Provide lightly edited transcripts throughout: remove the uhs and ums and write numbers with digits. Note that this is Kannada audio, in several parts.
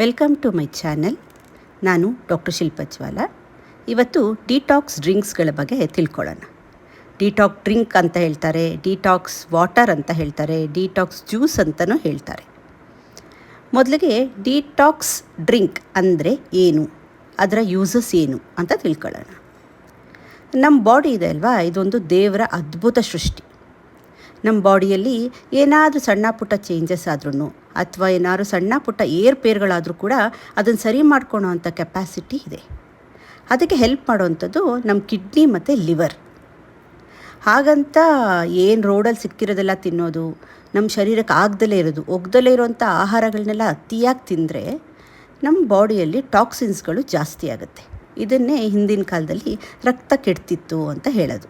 Welcome to my channel. ನಾನು ಡಾಕ್ಟರ್ ಶಿಲ್ಪಜ್ವಾಲ. ಇವತ್ತು ಡಿಟಾಕ್ಸ್ ಡ್ರಿಂಕ್ಸ್ಗಳ ಬಗ್ಗೆ ತಿಳ್ಕೊಳ್ಳೋಣ. ಡಿಟಾಕ್ಸ್ ಡ್ರಿಂಕ್ ಅಂತ ಹೇಳ್ತಾರೆ, ಡಿಟಾಕ್ಸ್ ವಾಟರ್ ಅಂತ ಹೇಳ್ತಾರೆ, ಡಿಟಾಕ್ಸ್ ಜ್ಯೂಸ್ ಅಂತಲೂ ಹೇಳ್ತಾರೆ. ಮೊದಲಿಗೆ ಡಿಟಾಕ್ಸ್ ಡ್ರಿಂಕ್ ಅಂದರೆ ಏನು, ಅದರ ಯೂಸಸ್ ಏನು ಅಂತ ತಿಳ್ಕೊಳ್ಳೋಣ. ನಮ್ಮ ಬಾಡಿ ಇದೆ ಅಲ್ವಾ, ಇದೊಂದು ದೇವರ ಅದ್ಭುತ ಸೃಷ್ಟಿ. ನಮ್ಮ ಬಾಡಿಯಲ್ಲಿ ಏನಾದರೂ ಸಣ್ಣ ಪುಟ್ಟ ಚೇಂಜಸ್ ಆದ್ರೂ ಅಥವಾ ಏನಾದರೂ ಸಣ್ಣ ಪುಟ್ಟ ಏರ್ಪೇರ್ಗಳಾದರೂ ಕೂಡ ಅದನ್ನು ಸರಿ ಮಾಡ್ಕೊಳೋ ಅಂಥ ಕೆಪಾಸಿಟಿ ಇದೆ. ಅದಕ್ಕೆ ಹೆಲ್ಪ್ ಮಾಡೋವಂಥದ್ದು ನಮ್ಮ ಕಿಡ್ನಿ ಮತ್ತು ಲಿವರ್. ಹಾಗಂತ ಏನು ರೋಡಲ್ಲಿ ಸಿಕ್ಕಿರೋದೆಲ್ಲ ತಿನ್ನೋದು, ನಮ್ಮ ಶರೀರಕ್ಕೆ ಆಗದಲ್ಲೇ ಇರೋದು, ಒಗ್ದಲ್ಲೇ ಇರೋವಂಥ ಆಹಾರಗಳನ್ನೆಲ್ಲ ಅತಿಯಾಗಿ ತಿಂದರೆ ನಮ್ಮ ಬಾಡಿಯಲ್ಲಿ ಟಾಕ್ಸಿನ್ಸ್ಗಳು ಜಾಸ್ತಿ ಆಗುತ್ತೆ. ಇದನ್ನೇ ಹಿಂದಿನ ಕಾಲದಲ್ಲಿ ರಕ್ತ ಕೆಡ್ತಿತ್ತು ಅಂತ ಹೇಳೋದು.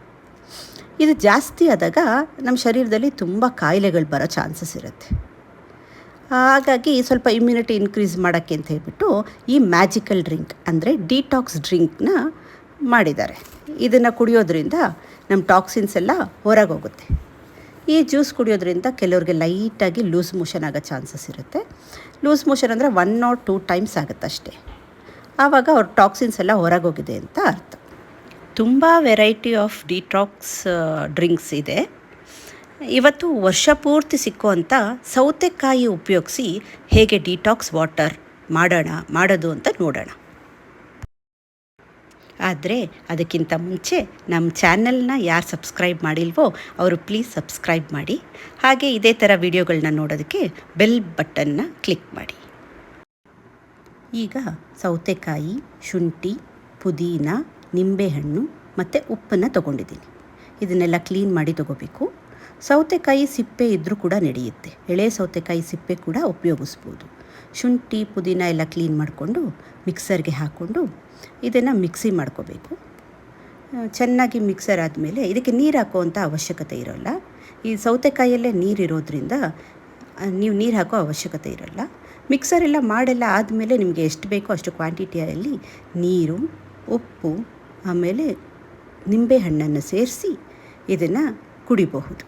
ಇದು ಜಾಸ್ತಿ ಆದಾಗ ನಮ್ಮ ಶರೀರದಲ್ಲಿ ತುಂಬ ಕಾಯಿಲೆಗಳು ಬರೋ ಚಾನ್ಸಸ್ ಇರುತ್ತೆ. ಹಾಗಾಗಿ ಸ್ವಲ್ಪ ಇಮ್ಯುನಿಟಿ ಇನ್ಕ್ರೀಸ್ ಮಾಡೋಕ್ಕೆ ಅಂತ ಹೇಳ್ಬಿಟ್ಟು ಈ ಮ್ಯಾಜಿಕಲ್ ಡ್ರಿಂಕ್ ಅಂದರೆ ಡಿಟಾಕ್ಸ್ ಡ್ರಿಂಕ್ನ ಮಾಡಿದ್ದಾರೆ. ಇದನ್ನು ಕುಡಿಯೋದ್ರಿಂದ ನಮ್ಮ ಟಾಕ್ಸಿನ್ಸ್ ಎಲ್ಲ ಹೊರಗೆ ಹೋಗುತ್ತೆ. ಈ ಜ್ಯೂಸ್ ಕುಡಿಯೋದ್ರಿಂದ ಕೆಲವ್ರಿಗೆ ಲೈಟಾಗಿ ಲೂಸ್ ಮೋಷನ್ ಆಗೋ ಚಾನ್ಸಸ್ ಇರುತ್ತೆ. ಲೂಸ್ ಮೋಷನ್ ಅಂದರೆ 1 or 2 ಟೈಮ್ಸ್ ಆಗುತ್ತೆ ಅಷ್ಟೇ. ಆವಾಗ ಅವ್ರ ಟಾಕ್ಸಿನ್ಸ್ ಎಲ್ಲ ಹೊರಗೆ ಹೋಗಿದೆ ಅಂತ ಅರ್ಥ. ತುಂಬ ವೆರೈಟಿ ಆಫ್ ಡಿಟಾಕ್ಸ್ ಡ್ರಿಂಕ್ಸ್ ಇದೆ. ಇವತ್ತು ವರ್ಷ ಪೂರ್ತಿ ಸಿಕ್ಕುವಂಥ ಸೌತೆಕಾಯಿ ಉಪಯೋಗಿಸಿ ಹೇಗೆ ಡಿಟಾಕ್ಸ್ ವಾಟರ್ ಮಾಡೋದು ಅಂತ ನೋಡೋಣ. ಆದರೆ ಅದಕ್ಕಿಂತ ಮುಂಚೆ ನಮ್ಮ ಚಾನಲ್ನ ಯಾರು ಸಬ್ಸ್ಕ್ರೈಬ್ ಮಾಡಿಲ್ವೋ ಅವರು ಪ್ಲೀಸ್ ಸಬ್ಸ್ಕ್ರೈಬ್ ಮಾಡಿ. ಹಾಗೆ ಇದೇ ಥರ ವಿಡಿಯೋಗಳನ್ನ ನೋಡೋದಕ್ಕೆ ಬೆಲ್ ಬಟನ್ನ ಕ್ಲಿಕ್ ಮಾಡಿ. ಈಗ ಸೌತೆಕಾಯಿ, ಶುಂಠಿ, ಪುದೀನ, ನಿಂಬೆಹಣ್ಣು ಮತ್ತು ಉಪ್ಪನ್ನು ತೊಗೊಂಡಿದ್ದೀನಿ. ಇದನ್ನೆಲ್ಲ ಕ್ಲೀನ್ ಮಾಡಿ ತೊಗೋಬೇಕು. ಸೌತೆಕಾಯಿ ಸಿಪ್ಪೆ ಇದ್ದರೂ ಕೂಡ ನಡೆಯುತ್ತೆ. ಎಳೆ ಸೌತೆಕಾಯಿ ಸಿಪ್ಪೆ ಕೂಡ ಉಪಯೋಗಿಸ್ಬೋದು. ಶುಂಠಿ, ಪುದೀನ ಎಲ್ಲ ಕ್ಲೀನ್ ಮಾಡಿಕೊಂಡು ಮಿಕ್ಸರ್ಗೆ ಹಾಕ್ಕೊಂಡು ಇದನ್ನು ಮಿಕ್ಸಿ ಮಾಡ್ಕೋಬೇಕು. ಚೆನ್ನಾಗಿ ಮಿಕ್ಸರ್ ಆದಮೇಲೆ ಇದಕ್ಕೆ ನೀರು ಹಾಕುವಂಥ ಅವಶ್ಯಕತೆ ಇರೋಲ್ಲ. ಈ ಸೌತೆಕಾಯಲ್ಲೇ ನೀರಿರೋದ್ರಿಂದ ನೀವು ನೀರು ಹಾಕೋ ಅವಶ್ಯಕತೆ ಇರೋಲ್ಲ. ಮಿಕ್ಸರೆಲ್ಲ ಮಾಡೆಲ್ಲ ಆದಮೇಲೆ ನಿಮಗೆ ಎಷ್ಟು ಬೇಕೋ ಅಷ್ಟು ಕ್ವಾಂಟಿಟಿಯಲ್ಲಿ ನೀರು, ಉಪ್ಪು, ಆಮೇಲೆ ನಿಂಬೆಹಣ್ಣನ್ನು ಸೇರಿಸಿ ಇದನ್ನು ಕುಡಿಬಹುದು.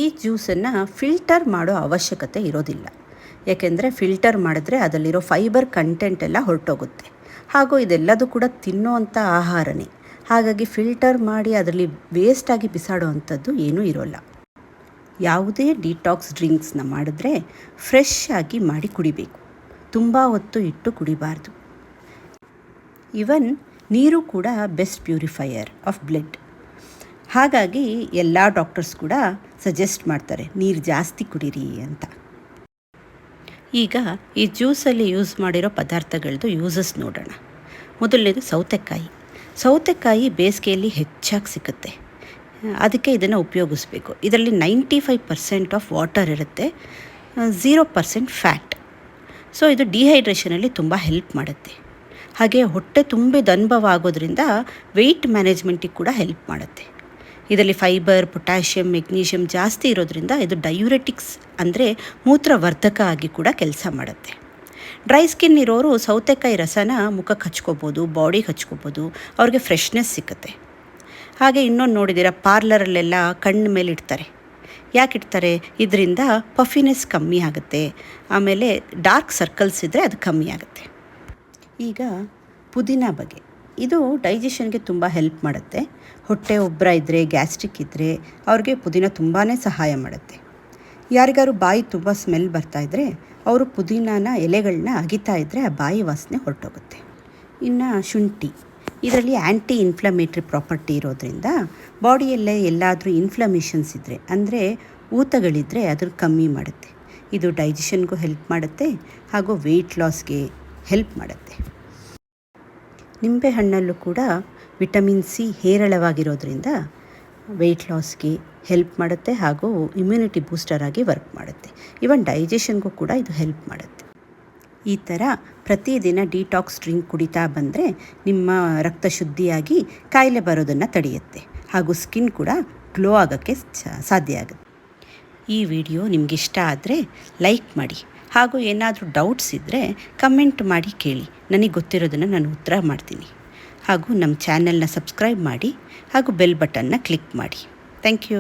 ಈ ಜ್ಯೂಸನ್ನು ಫಿಲ್ಟರ್ ಮಾಡೋ ಅವಶ್ಯಕತೆ ಇರೋದಿಲ್ಲ. ಯಾಕೆಂದರೆ ಫಿಲ್ಟರ್ ಮಾಡಿದ್ರೆ ಅದರಲ್ಲಿರೋ ಫೈಬರ್ ಕಂಟೆಂಟ್ ಎಲ್ಲ ಹೊರಟೋಗುತ್ತೆ. ಹಾಗೂ ಇದೆಲ್ಲದೂ ಕೂಡ ತಿನ್ನೋವಂಥ ಆಹಾರನೇ. ಹಾಗಾಗಿ ಫಿಲ್ಟರ್ ಮಾಡಿ ಅದರಲ್ಲಿ ವೇಸ್ಟಾಗಿ ಬಿಸಾಡೋ ಅಂಥದ್ದು ಏನೂ ಇರೋಲ್ಲ. ಯಾವುದೇ ಡಿಟಾಕ್ಸ್ ಡ್ರಿಂಕ್ಸ್ನ ಮಾಡಿದ್ರೆ ಫ್ರೆಶ್ ಆಗಿ ಮಾಡಿ ಕುಡಿಬೇಕು. ತುಂಬ ಹೊತ್ತು ಇಟ್ಟು ಕುಡಿಬಾರ್ದು. ಈವನ್ ನೀರು ಕೂಡ ಬೆಸ್ಟ್ ಪ್ಯೂರಿಫೈಯರ್ ಆಫ್ ಬ್ಲಡ್. ಹಾಗಾಗಿ ಎಲ್ಲ ಡಾಕ್ಟರ್ಸ್ ಕೂಡ ಸಜೆಸ್ಟ್ ಮಾಡ್ತಾರೆ ನೀರು ಜಾಸ್ತಿ ಕುಡೀರಿ ಅಂತ. ಈಗ ಈ ಜ್ಯೂಸಲ್ಲಿ ಯೂಸ್ ಮಾಡಿರೋ ಪದಾರ್ಥಗಳದ್ದು ಯೂಸಸ್ ನೋಡೋಣ. ಮೊದಲನೇದು ಸೌತೆಕಾಯಿ. ಸೌತೆಕಾಯಿ ಬೇಸಿಗೆಯಲ್ಲಿ ಹೆಚ್ಚಾಗಿ ಸಿಗುತ್ತೆ. ಅದಕ್ಕೆ ಇದನ್ನು ಉಪಯೋಗಿಸ್ಬೇಕು. ಇದರಲ್ಲಿ 95% ಆಫ್ ವಾಟರ್ ಇರುತ್ತೆ, 0% ಫ್ಯಾಟ್. ಸೊ ಇದು ಡಿಹೈಡ್ರೇಷನಲ್ಲಿ ತುಂಬ ಹೆಲ್ಪ್ ಮಾಡುತ್ತೆ. ಹಾಗೆ ಹೊಟ್ಟೆ ತುಂಬಿದ ಅನುಭವ ಆಗೋದ್ರಿಂದ ವೆಯ್ಟ್ ಮ್ಯಾನೇಜ್ಮೆಂಟಿಗೆ ಕೂಡ ಹೆಲ್ಪ್ ಮಾಡುತ್ತೆ. ಇದರಲ್ಲಿ ಫೈಬರ್, ಪೊಟ್ಯಾಷಿಯಮ್, ಮೆಗ್ನೀಷಿಯಮ್ ಜಾಸ್ತಿ ಇರೋದ್ರಿಂದ ಇದು ಡಯೂರೆಟಿಕ್ಸ್ ಅಂದರೆ ಮೂತ್ರವರ್ಧಕ ಆಗಿ ಕೂಡ ಕೆಲಸ ಮಾಡುತ್ತೆ. ಡ್ರೈ ಸ್ಕಿನ್ ಇರೋರು ಸೌತೆಕಾಯಿ ರಸನ ಮುಖಕ್ಕೆ ಹಚ್ಕೋಬೋದು, ಬಾಡಿಗೆ ಹಚ್ಕೋಬೋದು. ಅವ್ರಿಗೆ ಫ್ರೆಶ್ನೆಸ್ ಸಿಗುತ್ತೆ. ಹಾಗೆ ಇನ್ನೊಂದು ನೋಡಿದ್ದೀರಾ, ಪಾರ್ಲರಲ್ಲೆಲ್ಲ ಕಣ್ಣು ಮೇಲೆ ಇಡ್ತಾರೆ. ಯಾಕೆ ಇಡ್ತಾರೆ? ಇದರಿಂದ ಪಫಿನೆಸ್ ಕಮ್ಮಿ ಆಗುತ್ತೆ. ಆಮೇಲೆ ಡಾರ್ಕ್ ಸರ್ಕಲ್ಸ್ ಇದ್ದರೆ ಅದು ಕಮ್ಮಿ ಆಗುತ್ತೆ. ಈಗ ಪುದೀನ ಬಗ್ಗೆ. ಇದು ಡೈಜೆಷನ್ಗೆ ತುಂಬ ಹೆಲ್ಪ್ ಮಾಡುತ್ತೆ. ಹೊಟ್ಟೆ ಉಬ್ಬರ ಇದ್ದರೆ, ಗ್ಯಾಸ್ಟ್ರಿಕ್ ಇದ್ದರೆ ಅವ್ರಿಗೆ ಪುದೀನ ತುಂಬಾ ಸಹಾಯ ಮಾಡುತ್ತೆ. ಯಾರಿಗಾರು ಬಾಯಿ ತುಂಬ ಸ್ಮೆಲ್ ಬರ್ತಾಯಿದ್ರೆ ಅವರು ಪುದೀನನ ಎಲೆಗಳನ್ನ ಅಗಿತಾ ಇದ್ದರೆ ಆ ಬಾಯಿ ವಾಸನೆ ಹೊರಟೋಗುತ್ತೆ. ಇನ್ನು ಶುಂಠಿ. ಇದರಲ್ಲಿ ಆ್ಯಂಟಿ ಇನ್ಫ್ಲಮೇಟ್ರಿ ಪ್ರಾಪರ್ಟಿ ಇರೋದ್ರಿಂದ ಬಾಡಿಯಲ್ಲೇ ಎಲ್ಲಾದರೂ ಇನ್ಫ್ಲಮೇಷನ್ಸ್ ಇದ್ದರೆ ಅಂದರೆ ಊತಗಳಿದ್ದರೆ ಅದನ್ನು ಕಮ್ಮಿ ಮಾಡುತ್ತೆ. ಇದು ಡೈಜೆಷನ್ಗೂ ಹೆಲ್ಪ್ ಮಾಡುತ್ತೆ ಹಾಗೂ ವೆಯ್ಟ್ ಲಾಸ್ಗೆ ಹೆಲ್ಪ್ ಮಾಡುತ್ತೆ. ನಿಂಬೆಹಣ್ಣಲ್ಲೂ ಕೂಡ ವಿಟಮಿನ್ ಸಿ ಹೇರಳವಾಗಿರೋದ್ರಿಂದ ವೆಯ್ಟ್ ಲಾಸ್ಗೆ ಹೆಲ್ಪ್ ಮಾಡುತ್ತೆ ಹಾಗೂ ಇಮ್ಯುನಿಟಿ ಬೂಸ್ಟರ್ ಆಗಿ ವರ್ಕ್ ಮಾಡುತ್ತೆ. ಈವನ್ ಡೈಜೆಷನ್ಗೂ ಕೂಡ ಇದು ಹೆಲ್ಪ್ ಮಾಡುತ್ತೆ. ಈ ಥರ ಪ್ರತಿದಿನ ಡಿಟಾಕ್ಸ್ ಡ್ರಿಂಕ್ ಕುಡಿತಾ ಬಂದರೆ ನಿಮ್ಮ ರಕ್ತ ಶುದ್ಧಿಯಾಗಿ ಕಾಯಿಲೆ ಬರೋದನ್ನು ತಡೆಯುತ್ತೆ ಹಾಗೂ ಸ್ಕಿನ್ ಕೂಡ ಗ್ಲೋ ಆಗೋಕ್ಕೆ ಸಾಧ್ಯ ಆಗುತ್ತೆ. ಈ ವಿಡಿಯೋ ನಿಮಗಿಷ್ಟ ಆದರೆ ಲೈಕ್ ಮಾಡಿ. ಹಾಗೂ ಏನಾದರೂ ಡೌಟ್ಸ್ ಇದ್ದರೆ ಕಮೆಂಟ್ ಮಾಡಿ ಕೇಳಿ. ನನಗೆ ಗೊತ್ತಿರೋದನ್ನು ನಾನು ಉತ್ತರ ಮಾಡ್ತೀನಿ. ಹಾಗೂ ನಮ್ಮ ಚಾನೆಲ್ನ ಸಬ್ಸ್ಕ್ರೈಬ್ ಮಾಡಿ ಹಾಗೂ ಬೆಲ್ ಬಟನ್ನ ಕ್ಲಿಕ್ ಮಾಡಿ. Thank you.